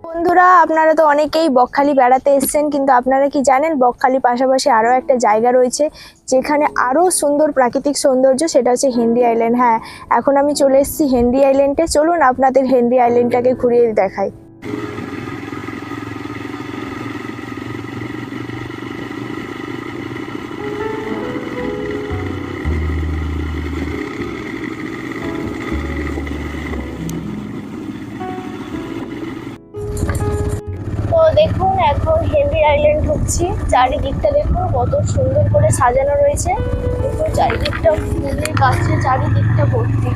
বন্ধুরা, আপনারা তো অনেকেই বকখালি বেড়াতে এসেছেন, কিন্তু আপনারা কি জানেন বকখালি পাশাপাশি আরও একটা জায়গা রয়েছে যেখানে আরও সুন্দর প্রাকৃতিক সৌন্দর্য, সেটা হচ্ছে হেনরি আইল্যান্ড। হ্যাঁ, এখন আমি চলে এসেছি হেনরি আইল্যান্ডে। চলুন আপনাদের হেনরি আইল্যান্ডটাকে ঘুরিয়ে দেখাই। তো দেখুন, এখন হেনরি আইল্যান্ড ঢুকছি। চারিদিকটা দেখুন কত সুন্দর করে সাজানো রয়েছে। দেখুন চারিদিকটা ফুলের গাছে চারিদিকটা ভর্তি।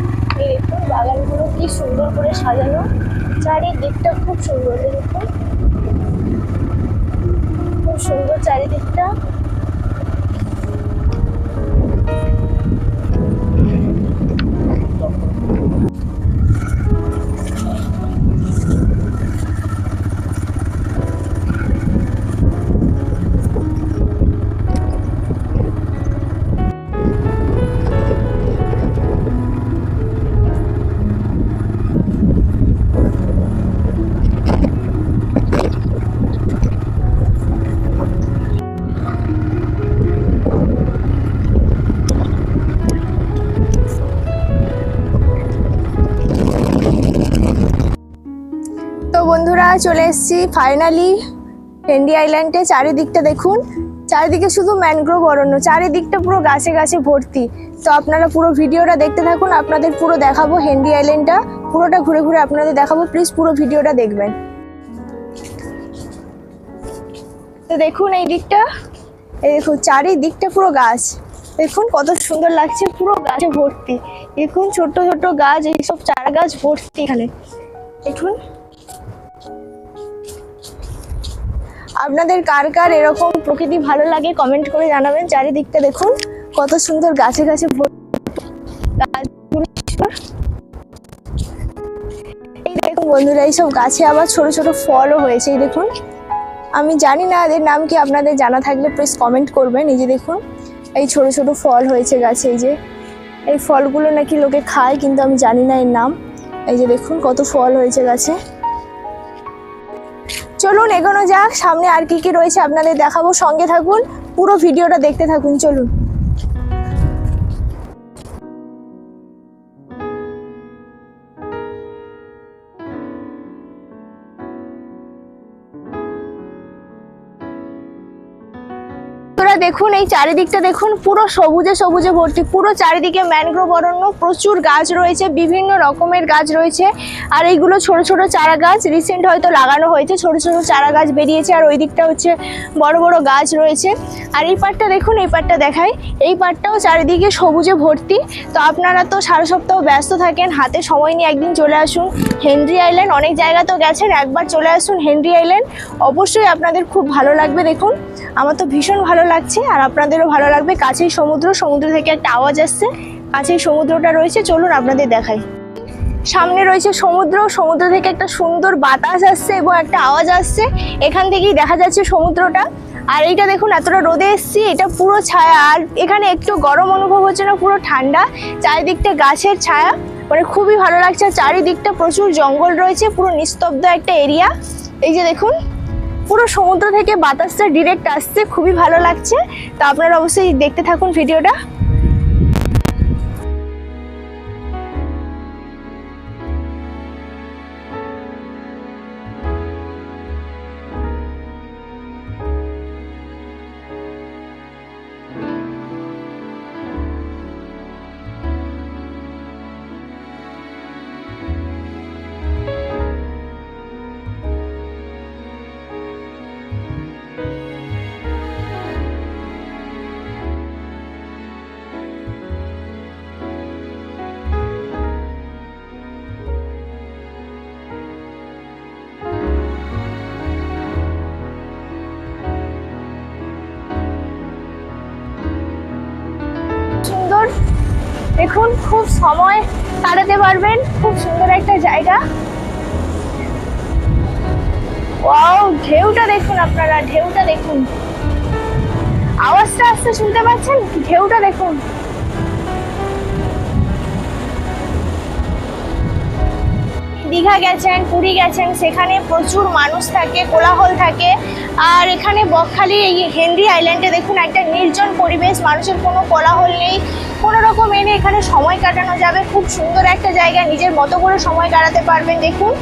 এই দেখুন বাগানগুলো কি সুন্দর করে সাজানো, চারিদিকটা খুব সুন্দর। দেখুন খুব সুন্দর চারিদিকটা। তো বন্ধুরা, চলে এসেছি ফাইনালি হেনরি আইল্যান্ডে। চারিদিকটা দেখুন, চারিদিকে শুধু ম্যানগ্রোভ অরণ্য, চারিদিকটা পুরো গাছে গাছে ভর্তি। তো আপনারা পুরো ভিডিওটা দেখতে থাকুন, আপনাদের পুরো দেখাবো হেনরি আইল্যান্ডটা, পুরোটা ঘুরে ঘুরে আপনাদের দেখাবো। প্লিজ পুরো ভিডিওটা দেখবেন। তো দেখুন এই দিকটা, এই দেখুন চারিদিকটা পুরো গাছ। দেখুন কত সুন্দর লাগছে, পুরো গাছে ভর্তি। দেখুন ছোট ছোট গাছ, এইসব চারা গাছ ভর্তি এখানে। দেখুন আপনাদের কার কার এরকম প্রকৃতি ভালো লাগে কমেন্ট করে জানাবেন। চারিদিকটা দেখুন কত সুন্দর গাছে গাছে এই দেখুন বন্ধুরা, এইসব গাছে আবার ছোট ছোট ফলও হয়েছে। এই দেখুন, আমি জানি না এদের নাম কি, আপনাদের জানা থাকলে প্লিজ কমেন্ট করবেন। এই যে দেখুন এই ছোট ছোট ফল হয়েছে গাছে। এই যে এই ফলগুলো নাকি লোকে খায়, কিন্তু আমি জানি না এর নাম। এই যে দেখুন কত ফল হয়েছে গাছে। চলুন এগোনো যাক, সামনে আর কি কি রয়েছে আপনাদের দেখাবো। সঙ্গে থাকুন, পুরো ভিডিওটা দেখতে থাকুন। চলুন। দেখুন এই চারিদিকটা দেখুন, পুরো সবুজে সবুজে ভর্তি, পুরো চারিদিকে ম্যানগ্রোভ অরণ্য, প্রচুর গাছ রয়েছে, বিভিন্ন রকমের গাছ রয়েছে। আর এইগুলো ছোট ছোট চারা গাছ, রিসেন্ট হয়তো লাগানো হয়েছে, ছোট ছোট চারা গাছ বেরিয়েছে। আর ওই দিকটা হচ্ছে বড় বড় গাছ রয়েছে। আর এই পাটটা দেখুন, এই পাটটা দেখাই, এই পাটটাও চারিদিকে সবুজে ভর্তি। তো আপনারা তো সারা সপ্তাহ ব্যস্ত থাকেন, হাতে সময় নিয়ে একদিন চলে আসুন হেনরি আইল্যান্ড। অনেক জায়গা তো গেছেন, একবার চলে আসুন হেনরি আইল্যান্ড, অবশ্যই আপনাদের খুব ভালো লাগবে। দেখুন আমার তো ভীষণ ভালো লাগছে, আর আপনাদেরও ভালো লাগবে। কাছেই সমুদ্র, সমুদ্র থেকে একটা আওয়াজ আসছে, কাছেই সমুদ্রটা রয়েছে। চলুন আপনাদের দেখাই। সামনে রয়েছে সমুদ্র, সমুদ্র থেকে একটা সুন্দর বাতাস আসছে এবং একটা আওয়াজ আসছে, এখান থেকেই দেখা যাচ্ছে সমুদ্রটা। আর এইটা দেখুন, এতটা রোদে এসছি, এটা পুরো ছায়া, আর এখানে একটু গরম অনুভব হচ্ছে না, পুরো ঠান্ডা। চারিদিকটা গাছের ছায়া, মানে খুবই ভালো লাগছে। চারিদিকটা প্রচুর জঙ্গল রয়েছে, পুরো নিস্তব্ধ একটা এরিয়া। এই যে দেখুন পুরো সমুদ্র থেকে বাতাসটা ডিরেক্ট আসছে, খুবই ভালো লাগছে। তো আপনারা অবশ্যই দেখতে থাকুন ভিডিওটা। সুন্দর, দেখুন খুব সময় কাটাতে পারবেন, খুব সুন্দর একটা জায়গা। ওয়াও, ঢেউটা দেখুন আপনারা, ঢেউটা দেখুন, আওয়াজটা আসতে শুনতে পাচ্ছেন, ঢেউটা দেখুন। দীঘা গেছেন, পুরী গেছেন, সেখানে প্রচুর মানুষ থাকে, কোলাহল থাকে। আর এখানে বকখালি এই হেনরি আইল্যান্ডে দেখুন একটা নির্জন পরিবেশ, মানুষের কোনো কোলাহল নেই, কোনো রকম এনে এখানে সময় কাটানো যাবে। খুব সুন্দর একটা জায়গা, নিজের মতো করে সময় কাটাতে পারবেন। দেখুন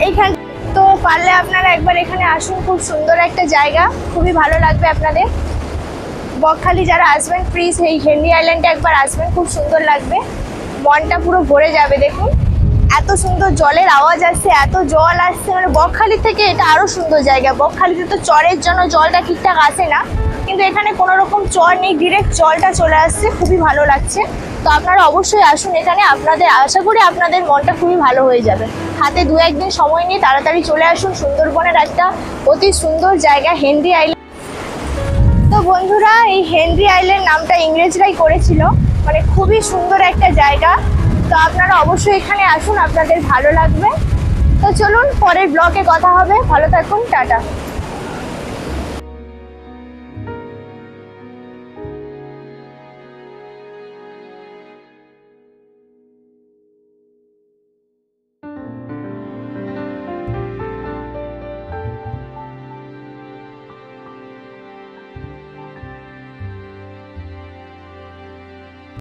এইখানে তো পারলে আপনারা একবার এখানে আসুন, খুব সুন্দর একটা জায়গা, খুবই ভালো লাগবে আপনাদের। বকখালি যারা আসবেন প্লিজ এই হেনরি আইল্যান্ডে একবার আসবেন, খুব সুন্দর লাগবে, মনটা পুরো ভরে যাবে। দেখুন এত সুন্দর জলের আওয়াজ আসছে, এত জল আসছে, মানে বকখালি থেকে এটা আরো সুন্দর জায়গা। বকখালিতে তো চরের জন্য জলটা ঠিকঠাক আসে না, কিন্তু এখানে কোনো রকম চর নেই, ডিরেক্ট জলটা চলে আসছে, খুবই ভালো লাগছে। তো আপনারা অবশ্যই আসুন এখানে, আপনাদের আশা করি আপনাদের মনটা খুবই ভালো হয়ে যাবে। হাতে 2-1 দিন সময় নিয়ে তাড়াতাড়ি চলে আসুন, সুন্দরবনের একটা অতি সুন্দর জায়গা হেনরি আইল্যান্ড। তো বন্ধুরা, এই হেনরি আইল্যান্ড নামটা ইংরেজরাই করেছিল, মানে খুবই সুন্দর একটা জায়গা। তো আপনারা অবশ্যই এখানে আসুন, আপনাদের ভালো লাগবে। তো চলুন পরের ব্লগে কথা হবে, ভালো থাকুন, টাটা।